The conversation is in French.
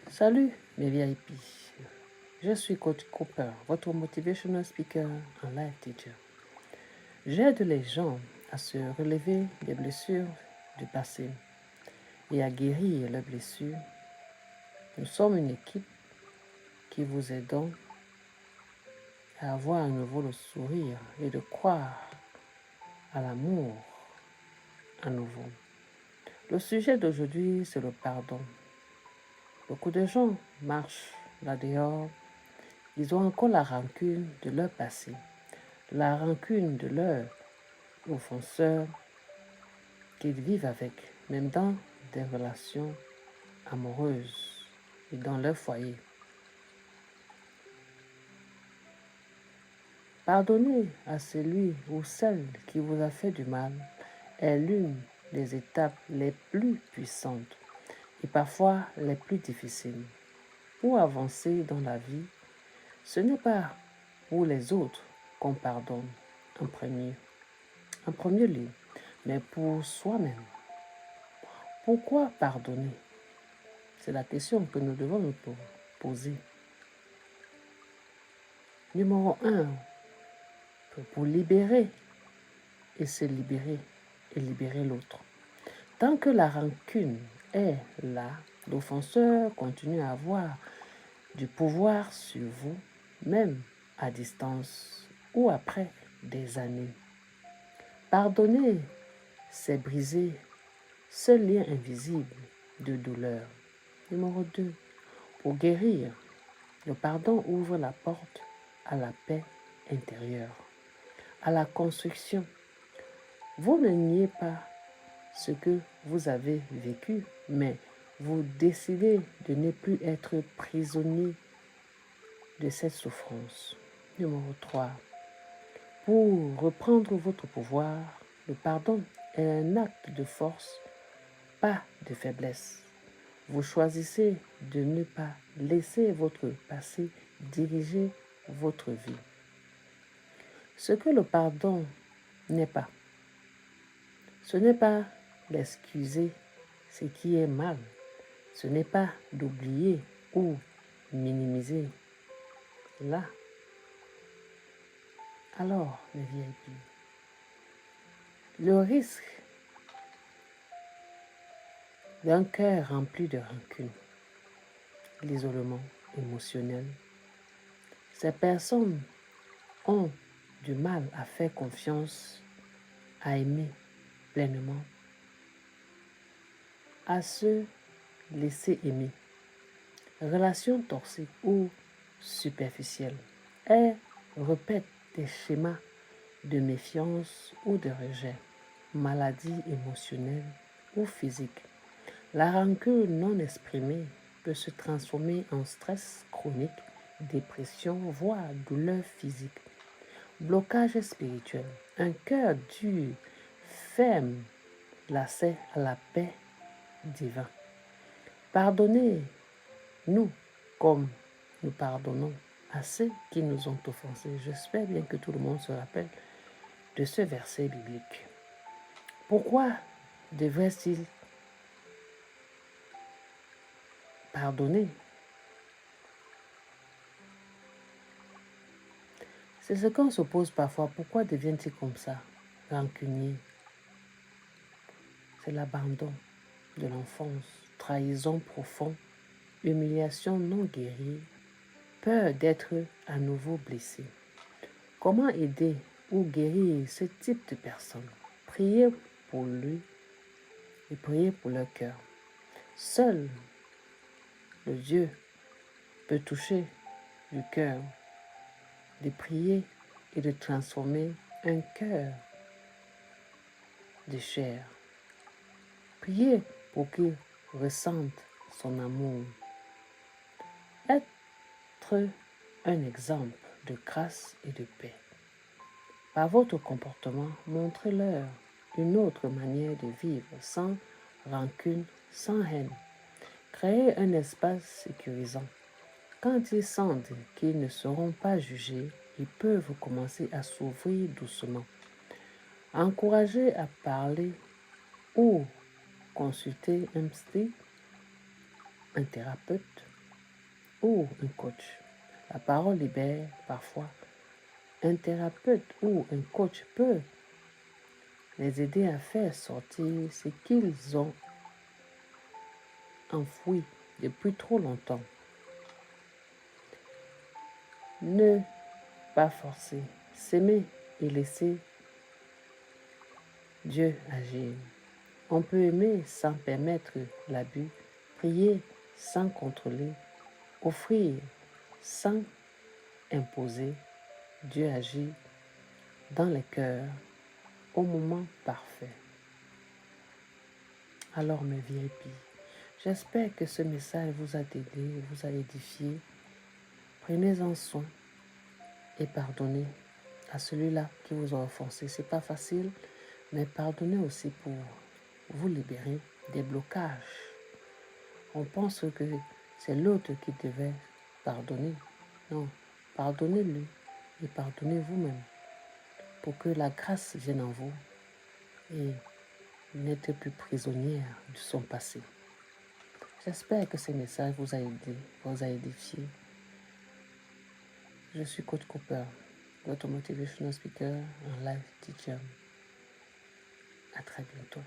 Salut mes VIP, je suis Coach Cooper, votre motivational speaker en live teacher. J'aide les gens à se relever des blessures du passé et à guérir leurs blessures. Nous sommes une équipe qui vous aidons à avoir à nouveau le sourire et de croire à l'amour à nouveau. Le sujet d'aujourd'hui, c'est le pardon. Beaucoup de gens marchent là-dehors, ils ont encore la rancune de leur passé, la rancune de leur offenseur qu'ils vivent avec, même dans des relations amoureuses et dans leur foyer. Pardonner à celui ou celle qui vous a fait du mal est l'une des étapes les plus puissantes et parfois les plus difficiles. Pour avancer dans la vie, ce n'est pas pour les autres qu'on pardonne en premier lieu, mais pour soi-même. Pourquoi pardonner? C'est la question que nous devons nous poser. Numéro 1, pour libérer et se libérer et libérer l'autre. Tant que la rancune est là, l'offenseur continue à avoir du pouvoir sur vous, même à distance ou après des années. Pardonner, c'est briser ce lien invisible de douleur. Numéro 2, pour guérir, le pardon ouvre la porte à la paix intérieure, à la construction. Vous ne niez pas ce que vous avez vécu, mais vous décidez de ne plus être prisonnier de cette souffrance. Numéro 3. Pour reprendre votre pouvoir, le pardon est un acte de force, pas de faiblesse. Vous choisissez de ne pas laisser votre passé diriger votre vie. Ce que le pardon n'est pas, ce n'est pas d'excuser ce qui est mal, ce n'est pas d'oublier ou minimiser. Là, alors, mes VIP, le risque d'un cœur rempli de rancune, l'isolement émotionnel, ces personnes ont du mal à faire confiance, à aimer pleinement, à se laisser aimer. Relation toxique ou superficielle. Elles répètent des schémas de méfiance ou de rejet, maladie émotionnelle ou physique. La rancune non exprimée peut se transformer en stress chronique, dépression, voire douleur physique. Blocage spirituel. Un cœur dur, ferme, lacet à la paix divine. Pardonnez-nous comme nous pardonnons à ceux qui nous ont offensés. J'espère bien que tout le monde se rappelle de ce verset biblique. Pourquoi devrait-il pardonner? C'est ce qu'on se pose parfois. Pourquoi devient-il comme ça, rancunier? C'est l'abandon de l'enfance, trahison profonde, humiliation non guérie, peur d'être à nouveau blessé. Comment aider ou guérir ce type de personnes? Priez pour lui et priez pour leur cœur. Seul le Dieu peut toucher le cœur, de prier et de transformer un cœur de chair. Priez pour qu'il ressente son amour. Être un exemple de grâce et de paix. Par votre comportement, montrez-leur une autre manière de vivre sans rancune, sans haine. Créez un espace sécurisant. Quand ils sentent qu'ils ne seront pas jugés, ils peuvent commencer à s'ouvrir doucement. Encouragez à parler ou consulter un psy, un thérapeute, ou un coach. La parole libère parfois. Un thérapeute ou un coach peut les aider à faire sortir ce qu'ils ont enfoui depuis trop longtemps. Ne pas forcer, s'aimer et laisser Dieu agir. On peut aimer sans permettre l'abus, prier sans contrôler, offrir sans imposer. Dieu agit dans les cœurs au moment parfait. Alors mes VIP, j'espère que ce message vous a aidé, vous a édifié. Prenez-en soin et pardonnez à celui-là qui vous a offensé. C'est pas facile, mais pardonnez aussi pour vous libérer des blocages. On pense que c'est l'autre qui devait pardonner. Non, pardonnez-lui et pardonnez vous-même pour que la grâce vienne en vous et n'être plus prisonnière de son passé. J'espère que ce message vous a aidé, vous a édifié. Je suis Coach Cooper, votre motivational speaker en live teacher. À très bientôt.